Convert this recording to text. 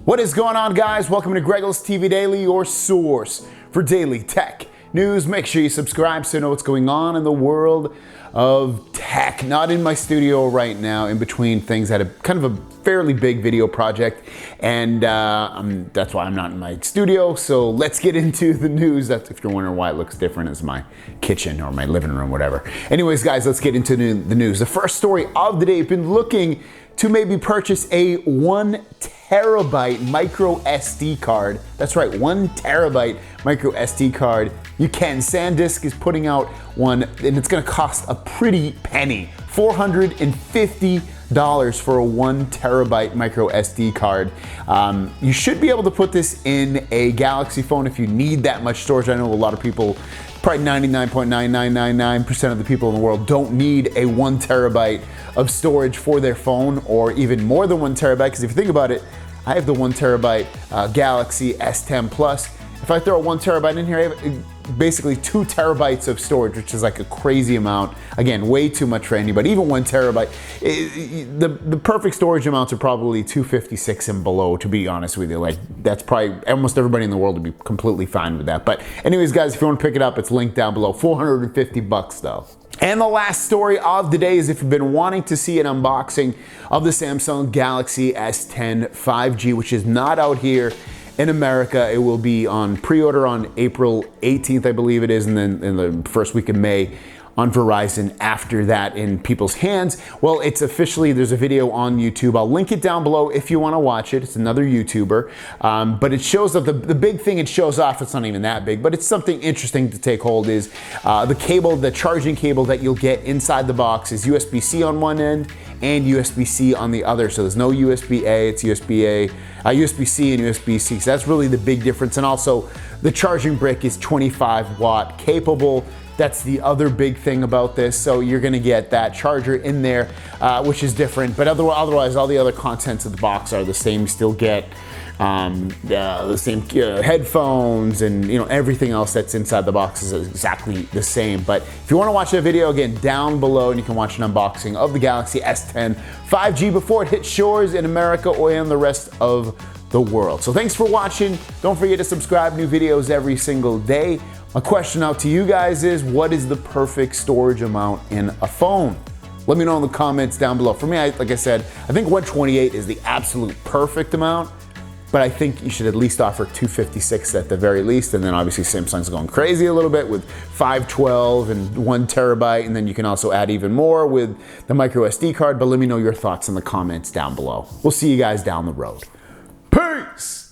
What is going on, guys? Welcome to GregglesTV Daily, your source for daily tech news. Make sure you subscribe so you know what's going on in the world of tech. Not in my studio right now, in between things. I had a kind of a fairly big video project, and that's why I'm not in my studio. So let's get into the news. That's if you're wondering why it looks different as my kitchen or my living room, whatever. Anyways, guys, let's get into the news. The first story of the day, I've been looking to maybe purchase a 1 terabyte micro SD card. That's right, 1 terabyte micro SD card. You can. SanDisk is putting out one, and it's gonna cost a pretty penny. $450 for a 1 terabyte micro SD card. You should be able to put this in a Galaxy phone if you need that much storage. I know a lot of people, probably 99.9999% of the people in the world don't need a 1 terabyte of storage for their phone, or even more than 1 terabyte, because if you think about it, I have the 1 terabyte Galaxy S10 Plus. If I throw a 1 terabyte in here, I have basically 2 terabytes of storage, which is like a crazy amount. Again, way too much for anybody. Even 1 terabyte. The perfect storage amounts are probably 256 and below, to be honest with you. Like, that's probably, almost everybody in the world would be completely fine with that. But anyways, guys, if you want to pick it up, it's linked down below. $450 though. And the last story of the day is, if you've been wanting to see an unboxing of the Samsung Galaxy S10 5G, which is not out here in America. It will be on pre-order on April 18th, I believe it is, and then in the first week of May on Verizon after that in people's hands. Well, it's officially, there's a video on YouTube. I'll link it down below if you want to watch it. It's another YouTuber. But it shows that the big thing it shows off, it's not even that big, but it's something interesting to take hold, is the cable, the charging cable that you'll get inside the box is USB-C on one end and USB-C on the other. So there's no USB-A, it's USB-C and USB-C. So that's really the big difference. And also the charging brick is 25 watt capable. That's the other big thing about this. So you're gonna get that charger in there, which is different. But otherwise, all the other contents of the box are the same. You still get the same headphones, and everything else that's inside the box is exactly the same. But if you want to watch that video, again, down below, and you can watch an unboxing of the Galaxy S10 5G before it hits shores in America or in the rest of the world. So thanks for watching. Don't forget to subscribe. New videos every single day. My question out to you guys is, what is the perfect storage amount in a phone? Let me know in the comments down below. For me, like I said, I think 128 is the absolute perfect amount, but I think you should at least offer 256 at the very least. And then obviously Samsung's going crazy a little bit with 512 and 1 terabyte. And then you can also add even more with the micro SD card. But let me know your thoughts in the comments down below. We'll see you guys down the road. Peace!